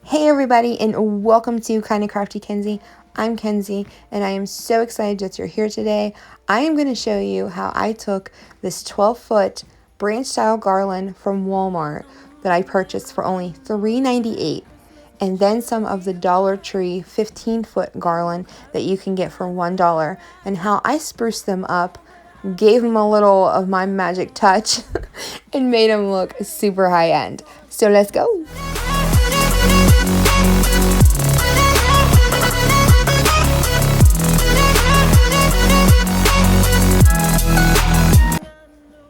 Hey everybody, and welcome to Kinda Crafty Kenzie. I'm Kenzie, and I am so excited that you're here today. I am going to show you how I took this 12-foot branch style garland from Walmart that I purchased for only $3.98, and then some of the Dollar Tree 15-foot garland that you can get for $1, and how I spruced them up, gave them a little of my magic touch, and made them look super high-end. So let's go!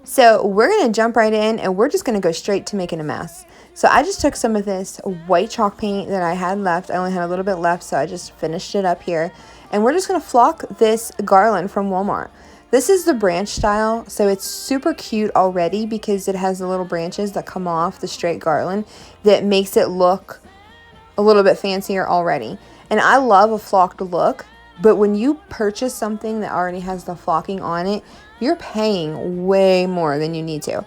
So we're going to jump right in, and we're just going to go straight to making a mess. So I just took some of this white chalk paint that I had left. I only had a little bit left, so I just finished it up here. And we're just going to flock this garland from Walmart. This is the branch style, so it's super cute already because it has the little branches that come off the straight garland that makes it look a little bit fancier already. And I love a flocked look, but when you purchase something that already has the flocking on it, you're paying way more than you need to.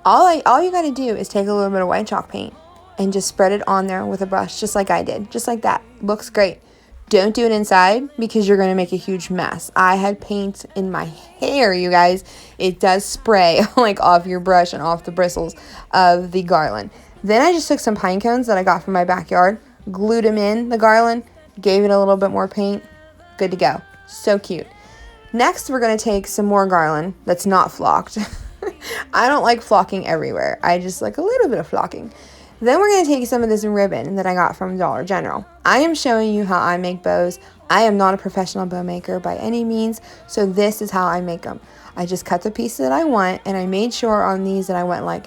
All you got to do is take a little bit of white chalk paint and just spread it on there with a brush, just like I did. Just like that. Looks great. Don't do it inside because you're going to make a huge mess. I had paint in my hair, you guys. It does spray like off your brush and off the bristles of the garland. Then I just took some pine cones that I got from my backyard, glued them in the garland, gave it a little bit more paint. Good to go. So cute. Next, we're going to take some more garland that's not flocked. I don't like flocking everywhere. I just like a little bit of flocking. Then we're going to take some of this ribbon that I got from Dollar General. I am showing you how I make bows. I am not a professional bow maker by any means, so this is how I make them. I just cut the piece that I want, and I made sure on these that I went like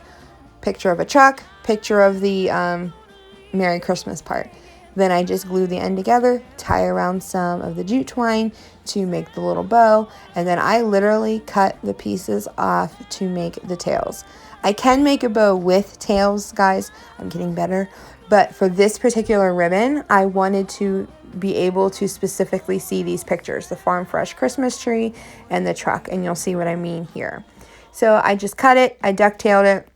picture of a truck, picture of the Merry Christmas part. Then I just glue the end together, tie around some of the jute twine to make the little bow, and then I literally cut the pieces off to make the tails. I can make a bow with tails, guys. I'm getting better. But for this particular ribbon, I wanted to be able to specifically see these pictures, the Farm Fresh Christmas tree and the truck, and you'll see what I mean here. So I just cut it, I ducktailed it,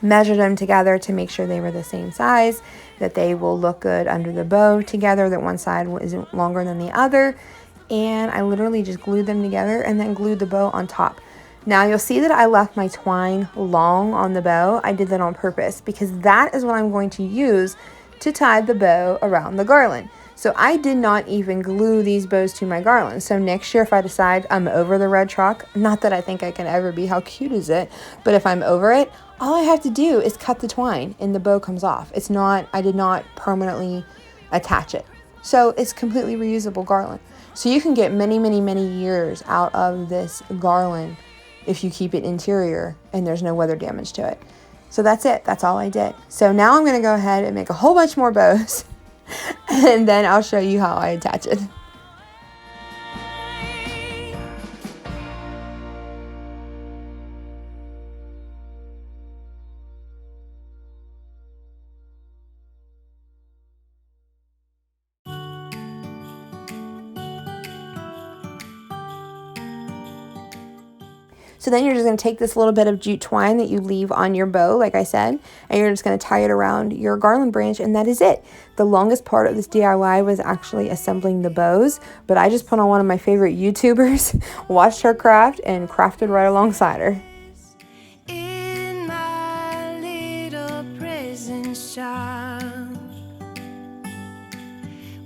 measured them together to make sure they were the same size, that they will look good under the bow together, that one side isn't longer than the other, and I literally just glued them together and then glued the bow on top. Now you'll see that I left my twine long on the bow. I did that on purpose because that is what I'm going to use to tie the bow around the garland. So I did not even glue these bows to my garland. So next year if I decide I'm over the red chalk, not that I think I can ever be, how cute is it? But if I'm over it, all I have to do is cut the twine and the bow comes off. I did not permanently attach it. So it's completely reusable garland. So you can get many, many, many years out of this garland if you keep it interior and there's no weather damage to it. So that's it. That's all I did. So now I'm going to go ahead and make a whole bunch more bows and then I'll show you how I attach it. So then you're just going to take this little bit of jute twine that you leave on your bow, like I said, and you're just going to tie it around your garland branch, and that is it. The longest part of this DIY was actually assembling the bows, but I just put on one of my favorite YouTubers, watched her craft, and crafted right alongside her. In my little prison shop,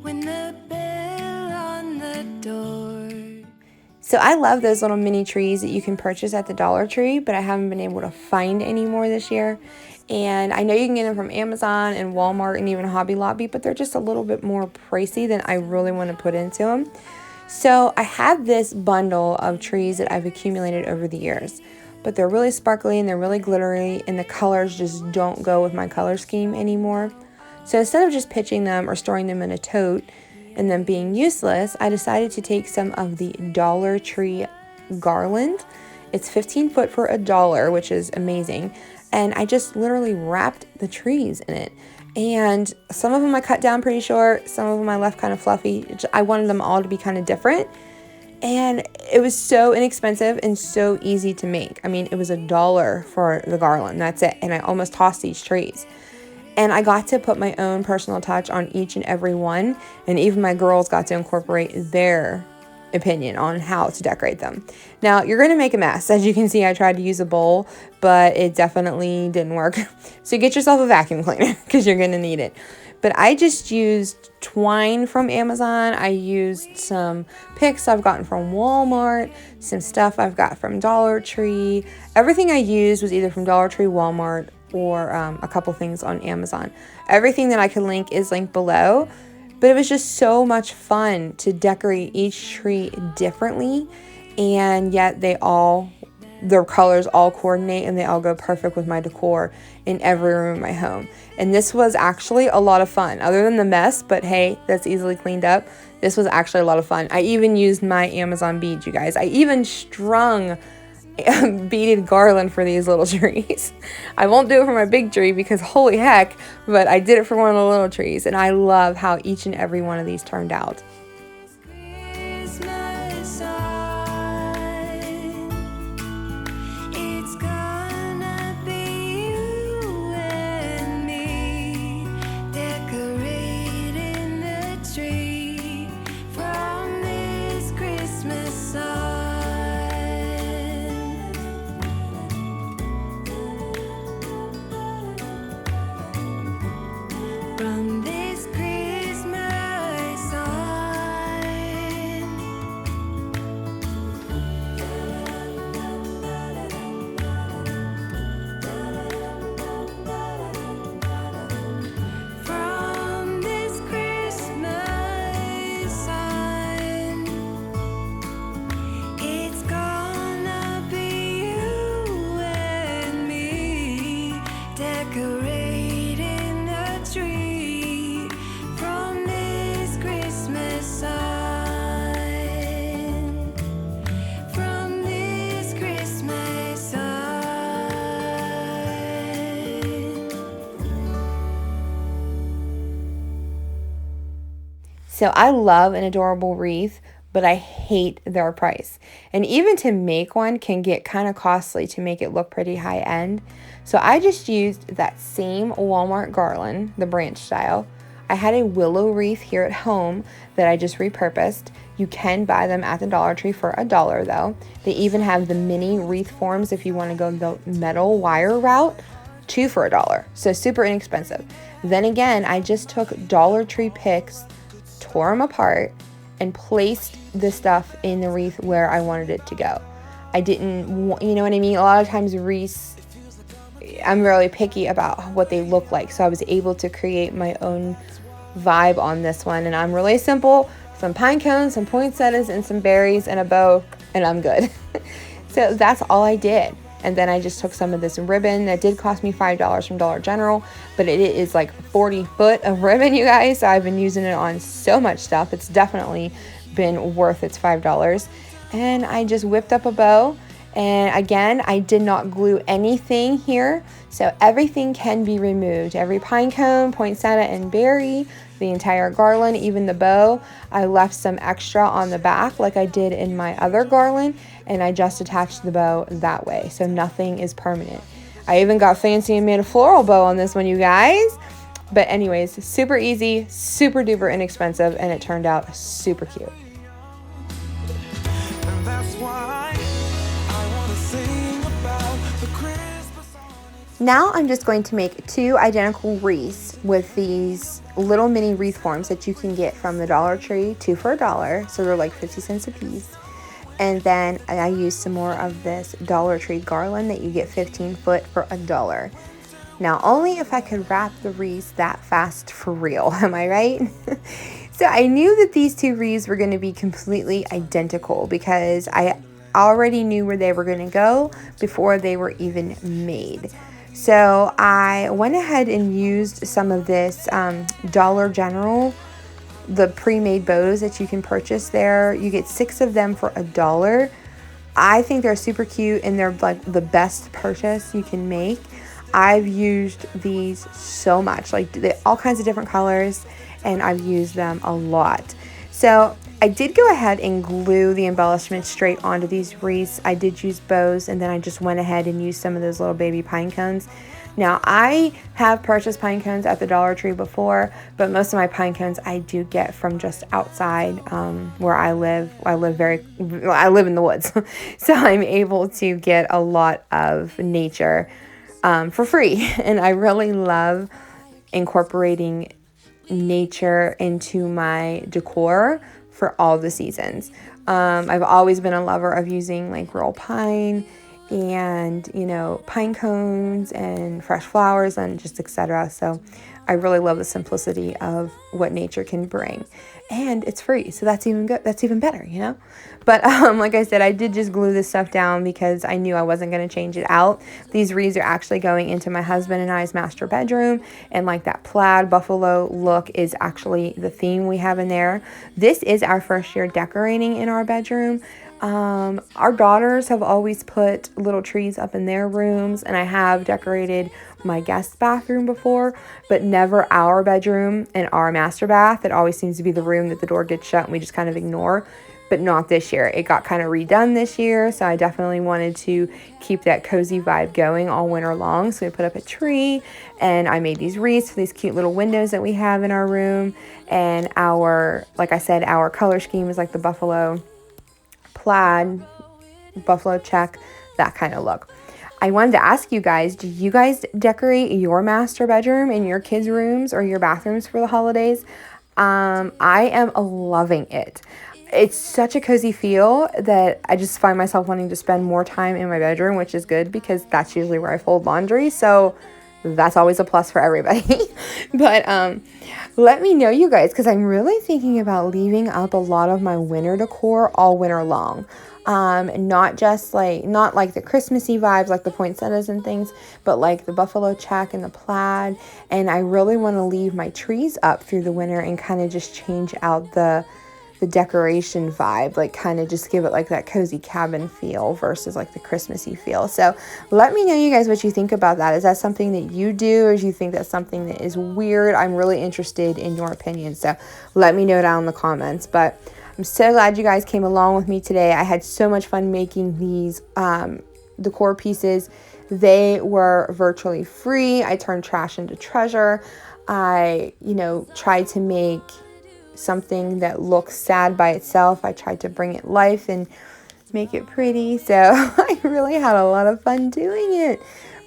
when the bell on the door. So I love those little mini trees that you can purchase at the Dollar Tree, but I haven't been able to find any more this year. And I know you can get them from Amazon and Walmart and even Hobby Lobby, but they're just a little bit more pricey than I really want to put into them. So I have this bundle of trees that I've accumulated over the years, but they're really sparkly and they're really glittery, and the colors just don't go with my color scheme anymore. So instead of just pitching them or storing them in a tote and them being useless, I decided to take some of the Dollar Tree garland. It's 15 foot for $1, which is amazing. And I just literally wrapped the trees in it. And some of them I cut down pretty short. Some of them I left kind of fluffy. I wanted them all to be kind of different. And it was so inexpensive and so easy to make. I mean, it was $1 for the garland. That's it. And I almost tossed these trees. And I got to put my own personal touch on each and every one. And even my girls got to incorporate their opinion on how to decorate them. Now, you're going to make a mess. As you can see, I tried to use a bowl, but it definitely didn't work. So get yourself a vacuum cleaner because you're going to need it. But I just used twine from Amazon. I used some picks I've gotten from Walmart, some stuff I've got from Dollar Tree. Everything I used was either from Dollar Tree, Walmart, or a couple things on Amazon. Everything that I could link is linked below. But it was just so much fun to decorate each tree differently, and yet their colors all coordinate and they all go perfect with my decor in every room in my home. And this was actually a lot of fun, other than the mess, but hey, that's easily cleaned up. This was actually a lot of fun. I even used my Amazon beads, you guys. I even strung beaded garland for these little trees. I won't do it for my big tree because holy heck, but I did it for one of the little trees, and I love how each and every one of these turned out. Christmas time, it's gonna be you and me decorating the tree from this Christmas side. From this Christmas on. From this Christmas on, it's gonna be you and me decorating the tree from this Christmas on. From this Christmas on. So I love an adorable wreath, but I hate their price. And even to make one can get kind of costly to make it look pretty high end. So I just used that same Walmart garland, the branch style. I had a willow wreath here at home that I just repurposed. You can buy them at the Dollar Tree for $1 though. They even have the mini wreath forms if you want to go the metal wire route, 2 for $1. So super inexpensive. Then again, I just took Dollar Tree picks, tore them apart, and placed the stuff in the wreath where I wanted it to go. I didn't, you know what I mean? A lot of times wreaths, I'm really picky about what they look like. So I was able to create my own vibe on this one. And I'm really simple. Some pine cones, some poinsettias, and some berries, and a bow, and I'm good. So that's all I did. And then I just took some of this ribbon that did cost me $5 from Dollar General, but it is like 40 foot of ribbon, you guys. So I've been using it on so much stuff. It's definitely been worth its $5. And I just whipped up a bow. And again, I did not glue anything here. So everything can be removed. Every pine cone, poinsettia, and berry, the entire garland, even the bow. I left some extra on the back like I did in my other garland, and I just attached the bow that way. So nothing is permanent. I even got fancy and made a floral bow on this one, you guys. But anyways, super easy, super duper inexpensive, and it turned out super cute. And that's why I want to sing about the Christmas. Now I'm just going to make 2 identical wreaths with these little mini wreath forms that you can get from the Dollar Tree, 2 for $1, so they're like 50 cents a piece. And then I used some more of this Dollar Tree garland that you get 15 foot for $1. Now only if I could wrap the wreaths that fast for real, am I right? So I knew that these 2 wreaths were going to be completely identical because I already knew where they were going to go before they were even made. So I went ahead and used some of this Dollar General, the pre-made bows that you can purchase there. You get 6 of them for $1. I think they're super cute and they're like the best purchase you can make. I've used these so much, like all kinds of different colors, and I've used them a lot. So I did go ahead and glue the embellishment straight onto these wreaths. I did use bows, and then I just went ahead and used some of those little baby pine cones. Now, I have purchased pine cones at the Dollar Tree before, but most of my pine cones I do get from just outside where I live. I live in the woods, so I'm able to get a lot of nature for free, and I really love incorporating nature into my decor for all the seasons. I've always been a lover of using like real pine and, pine cones and fresh flowers and just etc. So I really love the simplicity of what nature can bring, and it's free. So that's even good. That's even better, But like I said, I did just glue this stuff down because I knew I wasn't going to change it out. These wreaths are actually going into my husband and I's master bedroom, and like that plaid buffalo look is actually the theme we have in there. This is our first year decorating in our bedroom. Our daughters have always put little trees up in their rooms, and I have decorated my guest bathroom before, but never our bedroom and our master bath. It always seems to be the room that the door gets shut and we just kind of ignore, but not this year. It got kind of redone this year, so I definitely wanted to keep that cozy vibe going all winter long. So we put up a tree, and I made these wreaths for these cute little windows that we have in our room, and like I said, our color scheme is like the buffalo plaid, buffalo check, that kind of look. I wanted to ask you guys, do you guys decorate your master bedroom and your kids' rooms or your bathrooms for the holidays? I am loving it. It's such a cozy feel that I just find myself wanting to spend more time in my bedroom, which is good because that's usually where I fold laundry. So that's always a plus for everybody. But let me know, you guys, because I'm really thinking about leaving up a lot of my winter decor all winter long. Not like the Christmassy vibes, like the poinsettias and things, but like the buffalo check and the plaid. And I really want to leave my trees up through the winter and kind of just change out the decoration vibe, like kind of just give it like that cozy cabin feel versus like the Christmassy feel. So let me know, you guys, what you think about that. Is that something that you do, or do you think that's something that is weird? I'm really interested in your opinion, so let me know down in the comments. But I'm so glad you guys came along with me today. I had so much fun making these decor pieces. They were virtually free. I turned trash into treasure. I tried to make something that looks sad by itself. I tried to bring it life and make it pretty. So I really had a lot of fun doing it.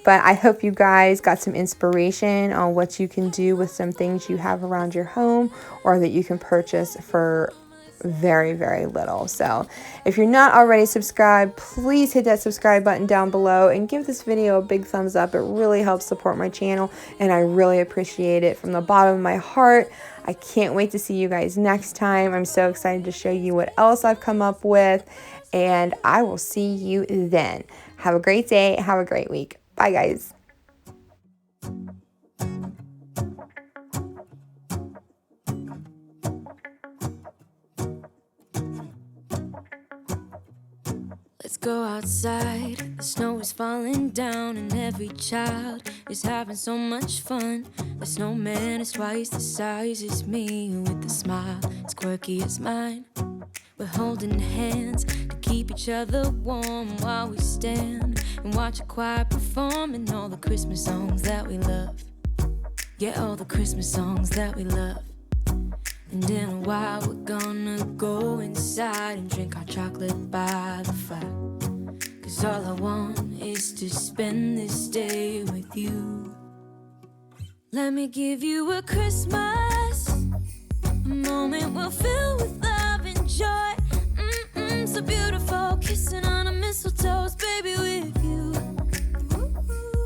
But I hope you guys got some inspiration on what you can do with some things you have around your home, or that you can purchase for very, very little. So if you're not already subscribed, please hit that subscribe button down below and give this video a big thumbs up. It really helps support my channel, and I really appreciate it from the bottom of my heart. I can't wait to see you guys next time. I'm so excited to show you what else I've come up with, and I will see you then. Have a great day. Have a great week. Bye, guys. Let's go outside, the snow is falling down and every child is having so much fun. The snowman is twice the size as me, with a smile as quirky as mine. We're holding hands to keep each other warm while we stand and watch a choir performing all the Christmas songs that we love. Yeah, all the Christmas songs that we love. And in a while we're gonna go inside and drink our chocolate by the fire. 'Cause all I want is to spend this day with you. Let me give you a Christmas, a moment we'll fill with love and joy. So beautiful, kissing on a mistletoe, baby, with you.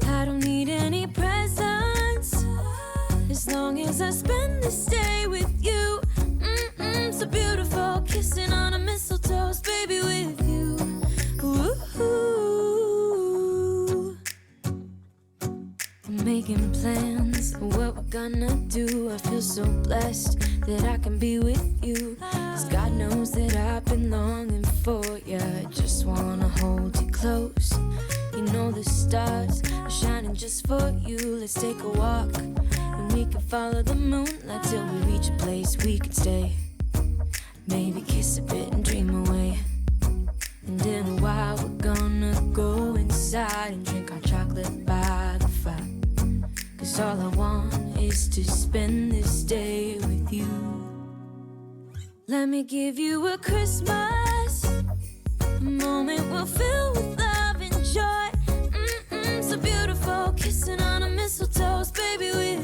I don't need any presents, as long as I spend this day with you. So beautiful, kissing on a mistletoe, baby, with you. Ooh. I'm making plans of what we're gonna do. I feel so blessed that I can be with you. 'Cause God knows that I've been longing for you. I just wanna hold you close. You know the stars are shining just for you. Let's take a walk, and we can follow the moonlight till we reach a place we can stay. Maybe kiss a bit and dream away. And in a while we're gonna go inside and drink our chocolate by the fire. 'cause all I want is to spend this day with you. Let me give you a Christmas, a moment we'll fill with love and joy. So beautiful, kissing on a mistletoe, baby, we